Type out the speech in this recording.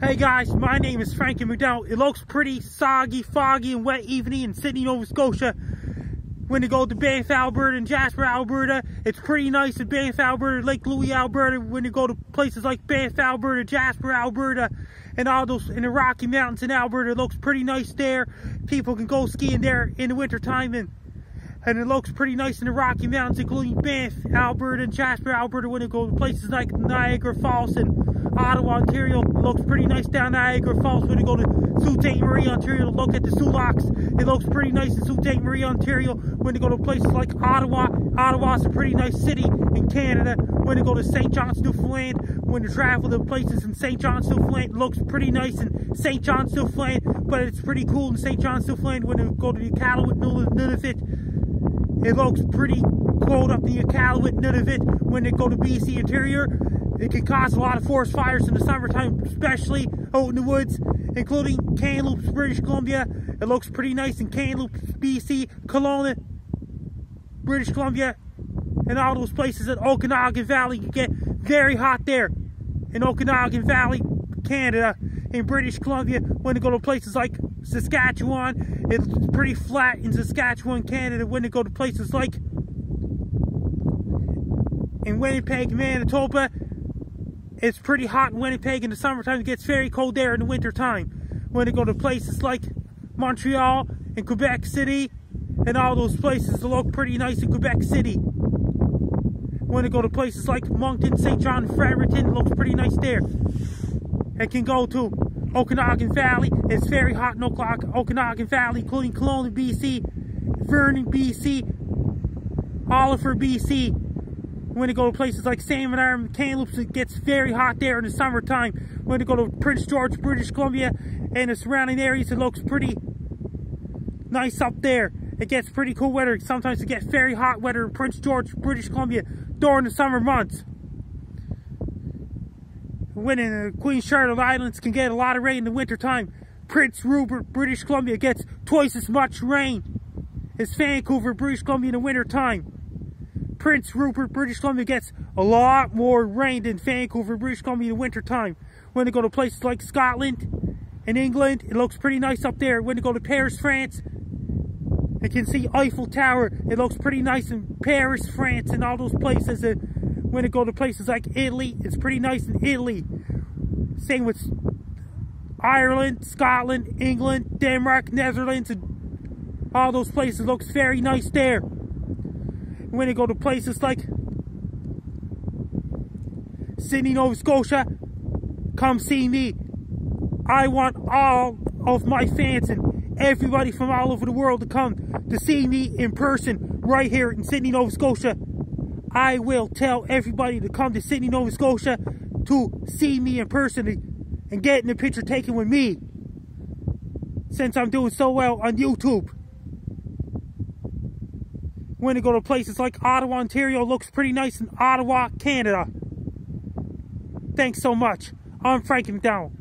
Hey guys, my name is Frankie McDowell. It looks pretty soggy, foggy, and wet evening in Sydney, Nova Scotia. When you go to Banff, Alberta and Jasper, Alberta, it's pretty nice in Banff, Alberta, Lake Louise, Alberta. When you go to places like Banff, Alberta, Jasper, Alberta, and all those in the Rocky Mountains in Alberta, it looks pretty nice there. People can go skiing there in the winter time, and it looks pretty nice in the Rocky Mountains, including Banff, Alberta, and Jasper, Alberta. When you go to places like Niagara Falls and Ottawa, Ontario, it looks pretty nice down Niagara Falls. When you go to Sault Ste. Marie, Ontario, to look at the Soo Locks, it looks pretty nice in Sault Ste. Marie, Ontario. When you go to places like Ottawa, Ottawa's a pretty nice city in Canada. When you go to St. John's, Newfoundland, when you travel to places in St. John's, Newfoundland, it looks pretty nice in St. John's, Newfoundland, but it's pretty cool in St. John's, Newfoundland. When you go to Iqaluit, Nunavut, it looks pretty cold up the Iqaluit, Nunavut. When you go to BC Interior, it can cause a lot of forest fires in the summertime, especially out in the woods, including Kamloops, British Columbia. It looks pretty nice in Kamloops, BC, Kelowna, British Columbia, and all those places in Okanagan Valley. You get very hot there in Okanagan Valley, Canada. In British Columbia, when you go to places like Saskatchewan, it's pretty flat in Saskatchewan, Canada. When you go to places like in Winnipeg, Manitoba, it's pretty hot in Winnipeg in the summertime. It gets very cold there in the winter time. When you go to places like Montreal and Quebec City, and all those places, they look pretty nice in Quebec City. When you go to places like Moncton, St. John, Fredericton, it looks pretty nice there. It can go to Okanagan Valley. It's very hot in Okanagan Valley, including Kelowna, BC, Vernon, BC, Oliver, BC. When you go to places like Salmon Arm, Kamloops, it gets very hot there in the summertime. When you go to Prince George, British Columbia, and the surrounding areas, it looks pretty nice up there. It gets pretty cool weather. Sometimes it gets very hot weather in Prince George, British Columbia during the summer months. When in the Queen Charlotte Islands can get a lot of rain in the winter time. Prince Rupert, British Columbia gets twice as much rain as Vancouver, British Columbia in the winter time. Prince Rupert, British Columbia gets a lot more rain than Vancouver, British Columbia in the winter time. When you go to places like Scotland and England, it looks pretty nice up there. When you go to Paris, France, you can see Eiffel Tower. It looks pretty nice in Paris, France, and all those places. When you go to places like Italy, it's pretty nice in Italy. Same with Ireland, Scotland, England, Denmark, Netherlands, and all those places. It looks very nice there. When you go to places like Sydney, Nova Scotia, come see me. I want all of my fans and everybody from all over the world to come to see me in person right here in Sydney, Nova Scotia. I will tell everybody to come to Sydney, Nova Scotia to see me in person and get in a picture taken with me, since I'm doing so well on YouTube. When you go to places like Ottawa, Ontario, it looks pretty nice in Ottawa, Canada. Thanks so much. I'm Frankie McDowell.